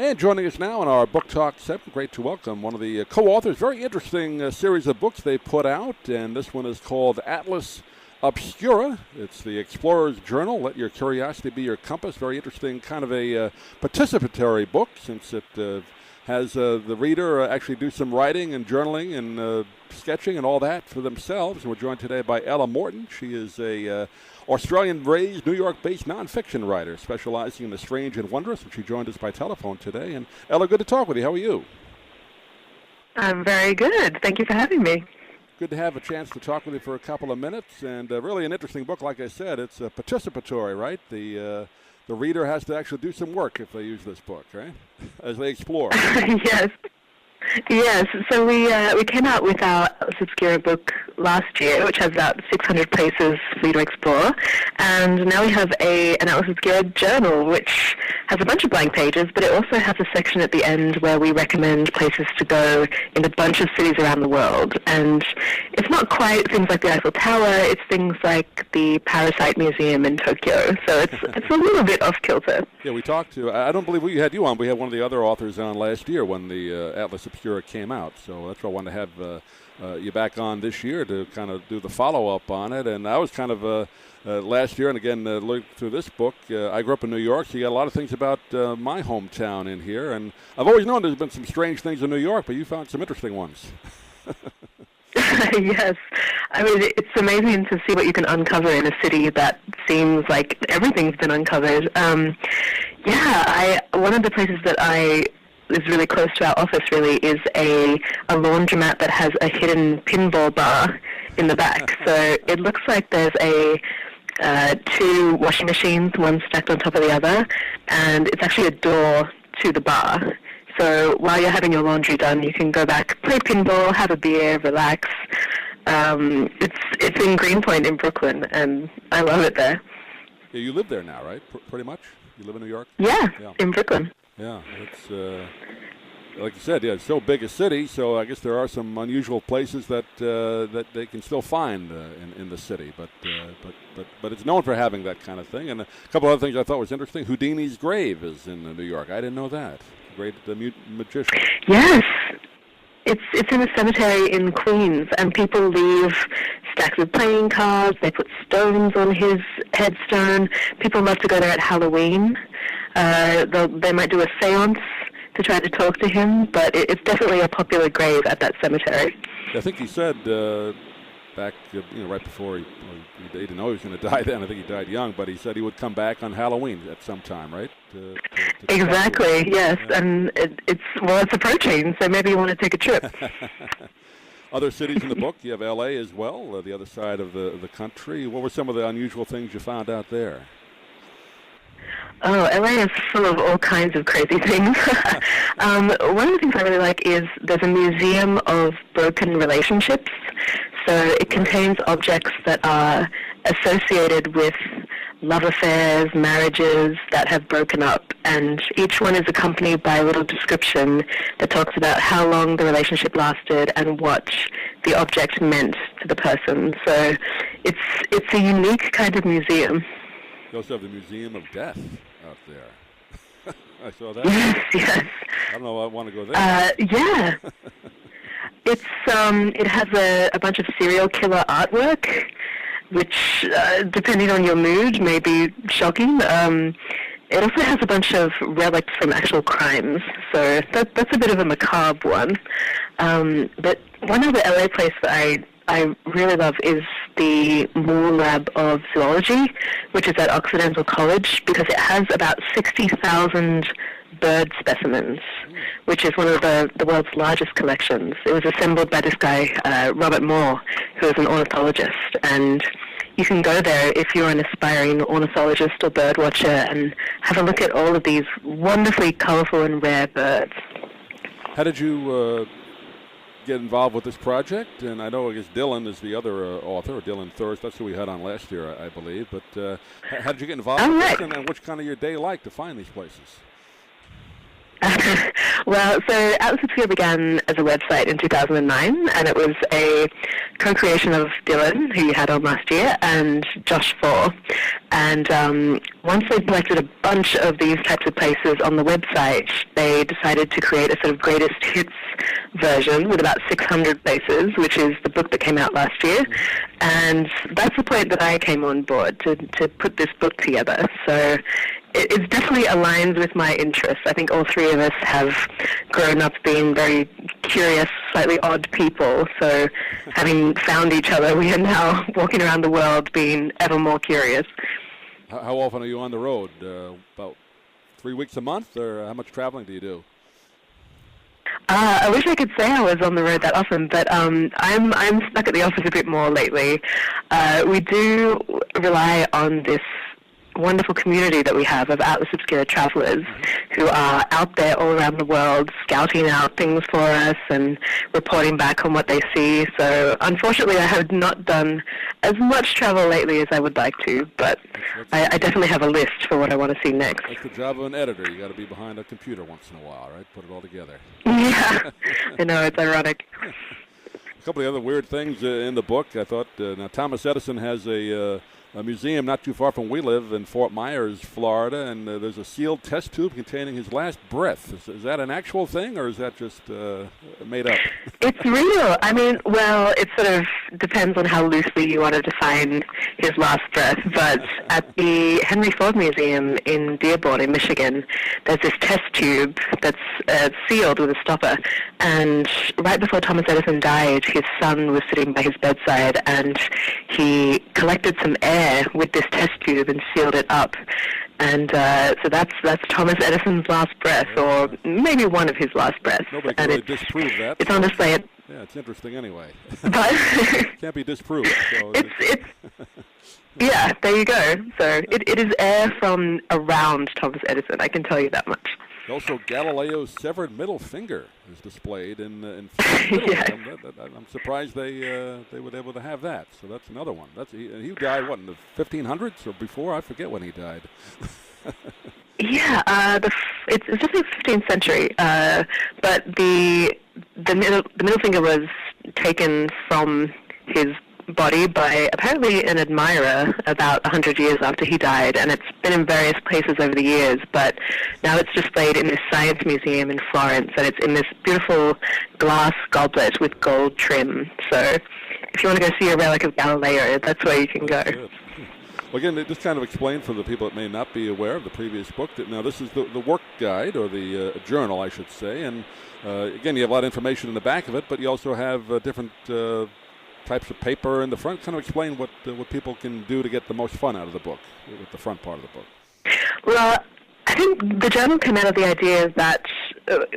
And joining us now in our Book Talk segment, great to welcome one of the co-authors. Very interesting series of books they put out, and this one is called Atlas Obscura. It's the Explorer's Journal. Let your curiosity be your compass. Very interesting, kind of a participatory book, since it has the reader actually do some writing and journaling and sketching and all that for themselves. And we're joined today by Ella Morton. She is a Australian-raised, New York-based nonfiction writer specializing in the strange and wondrous, and she joined us by telephone today. And Ella, good to talk with you. How are you? I'm very good. Thank you for having me. Good to have a chance to talk with you for a couple of minutes, and really an interesting book. Like I said, it's participatory, right? The reader has to actually do some work if they use this book, right? As they explore. Yes. So we came out with our Atlas Obscura book last year, which has about 600 places for you to explore. And now we have an Atlas Obscura journal, which has a bunch of blank pages, but it also has a section at the end where we recommend places to go in a bunch of cities around the world. And it's not quite things like the Eiffel Tower, it's things like the Parasite Museum in Tokyo. So it's a little bit off kilter. Yeah, we talked to, I don't believe we had you on, we had one of the other authors on last year when the Atlas Obscura came out. So that's why I wanted to have you back on this year to kind of do the follow-up on it. And I was kind of last year, and again, looking through this book, I grew up in New York, so you got a lot of things about my hometown in here. And I've always known there's been some strange things in New York, but you found some interesting ones. Yes. I mean, it's amazing to see what you can uncover in a city that seems like everything's been uncovered. One of the places that is really close to our office really is a laundromat that has a hidden pinball bar in the back. So it looks like there's two washing machines, one stacked on top of the other, and it's actually a door to the bar. So while you're having your laundry done, you can go back, play pinball, have a beer, relax. It's in Greenpoint in Brooklyn, and I love it there. Yeah, you live there now, right? Pretty much? You live in New York? Yeah. In Brooklyn. Yeah, it's like you said, it's so big a city, so I guess there are some unusual places that they can still find in the city, but it's known for having that kind of thing. And a couple other things I thought was interesting. Houdini's grave is in New York. I didn't know that. Great magician. Yes. It's in a cemetery in Queens, and people leave stacks of playing cards. They put stones on his headstone. People love to go there at Halloween. They might do a seance to try to talk to him, but it's definitely a popular grave at that cemetery. I think he said back, right before he didn't know he was going to die then. I think he died young, but he said he would come back on Halloween at some time, right? Exactly, yes, yeah. And it's approaching, so maybe you want to take a trip. Other cities in the book, you have L.A. as well, the other side of the country. What were some of the unusual things you found out there? Oh, LA is full of all kinds of crazy things. One of the things I really like is there's a museum of broken relationships. So it contains objects that are associated with love affairs, marriages that have broken up, and each one is accompanied by a little description that talks about how long the relationship lasted and what the object meant to the person. So it's a unique kind of museum. You also have the Museum of Death out there. I saw that. Yes. I don't know if I want to go there. Yeah. It has a bunch of serial killer artwork, which, depending on your mood, may be shocking. It also has a bunch of relics from actual crimes, so that's a bit of a macabre one. But one other LA place that I really love is the Moore Lab of Zoology, which is at Occidental College, because it has about 60,000 bird specimens, which is one of the world's largest collections. It was assembled by this guy, Robert Moore, who is an ornithologist, and you can go there if you're an aspiring ornithologist or bird watcher and have a look at all of these wonderfully colorful and rare birds. How did you get involved with this project? And I know, I guess, Dylan is the other author, or Dylan Thirst. That's who we had on last year, I believe. But how did you get involved with this, and what's kind of your day like to find these places? Well, so Atlas Obscura began as a website in 2009, and it was a co-creation of Dylan, who you had on last year, and Josh Faw. And once they collected a bunch of these types of places on the website, they decided to create a sort of greatest hits version with about 600 places, which is the book that came out last year. And that's the point that I came on board to put this book together. So it definitely aligns with my interests. I think all three of us have grown up being very curious, slightly odd people. So having found each other, we are now walking around the world being ever more curious. How often are you on the road? About 3 weeks a month, or how much traveling do you do? I wish I could say I was on the road that often, but I'm stuck at the office a bit more lately. We do rely on this wonderful community that we have of Atlas Obscura travelers who are out there all around the world scouting out things for us and reporting back on what they see. So unfortunately I have not done as much travel lately as I would like to, but I definitely have a list for what I want to see next. That's the job of an editor. You got to be behind a computer once in a while, right? Put it all together. Yeah, I know, it's ironic. A couple of other weird things in the book. I thought now Thomas Edison has a museum not too far from where we live in Fort Myers, Florida, and there's a sealed test tube containing his last breath. Is that an actual thing, or is that just made up? It's real. I mean, well, it sort of depends on how loosely you want to define his last breath, but at the Henry Ford Museum in Dearborn in Michigan, there's this test tube that's sealed with a stopper, and right before Thomas Edison died, his son was sitting by his bedside, and he collected some air with this test tube and sealed it up. And so that's Thomas Edison's last breath, or maybe one of his last breaths. Nobody can really disprove that. It's on display. Yeah, it's interesting anyway. But can't be disproved. So it's yeah, there you go. So it is air from around Thomas Edison, I can tell you that much. Also, Galileo's severed middle finger is displayed in Yeah. I'm surprised they were able to have that. So that's another one. He died, what, in the 1500s or before? I forget when he died. Yeah, it's definitely 15th century. But the middle finger was taken from his body by apparently an admirer about 100 years after he died, and it's been in various places over the years, but now it's displayed in this science museum in Florence, and it's in this beautiful glass goblet with gold trim. So if you want to go see a relic of Galileo, that's where you can go. Well, again, it just kind of explained for the people that may not be aware of the previous book that now this is the work guide, or the journal, I should say, and again, you have a lot of information in the back of it, but you also have different types of paper in the front. Kind of explain what people can do to get the most fun out of the book, with the front part of the book. Well, I think the journal came out of the idea that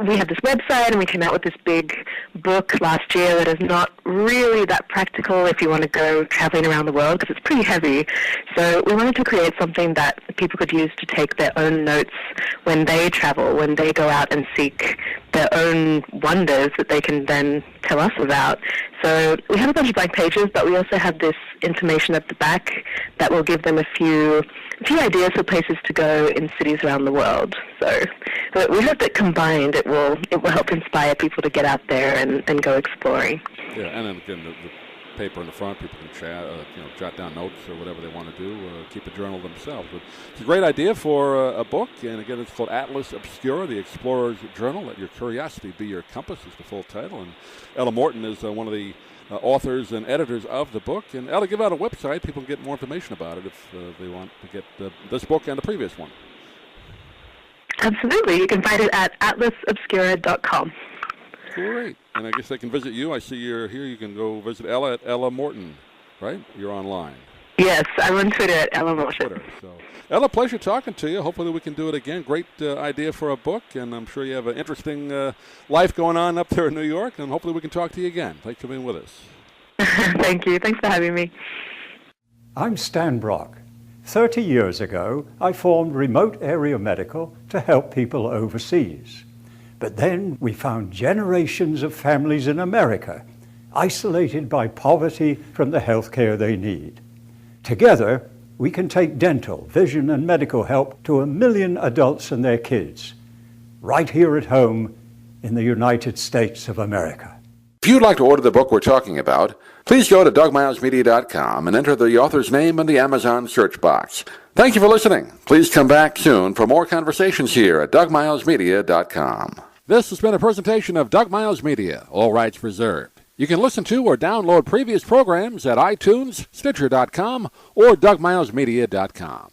we had this website and we came out with this big book last year that is not really that practical if you want to go traveling around the world, because it's pretty heavy. So we wanted to create something that people could use to take their own notes when they travel, when they go out and seek their own wonders that they can then tell us about. So we have a bunch of blank pages, but we also have this information at the back that will give them a few ideas for places to go in cities around the world. So we hope that combined it will help inspire people to get out there and go exploring. Yeah, and then again, the paper in the front, people can chat, jot down notes or whatever they want to do, keep a journal themselves. But it's a great idea for a book, and again, it's called Atlas Obscura, the Explorer's Journal. Let your curiosity be your compass is the full title, and Ella Morton is one of the authors and editors of the book. And Ella, give out a website. People can get more information about it if they want to get this book and the previous one. Absolutely. You can find it at atlasobscura.com. Great. And I guess they can visit you. I see you're here. You can go visit Ella at Ella Morton, right? You're online. Yes, I'm on Twitter at Ella Morton. So, Ella, pleasure talking to you. Hopefully we can do it again. Great idea for a book, and I'm sure you have an interesting life going on up there in New York, and hopefully we can talk to you again. Thanks for being with us. Thank you. Thanks for having me. I'm Stan Brock. 30 years ago, I formed Remote Area Medical to help people overseas. But then we found generations of families in America, isolated by poverty from the health care they need. Together, we can take dental, vision, and medical help to 1 million adults and their kids, right here at home in the United States of America. If you'd like to order the book we're talking about, please go to DougMilesMedia.com and enter the author's name in the Amazon search box. Thank you for listening. Please come back soon for more conversations here at DougMilesMedia.com. This has been a presentation of Doug Miles Media, all rights reserved. You can listen to or download previous programs at iTunes, Stitcher.com, or DougMilesMedia.com.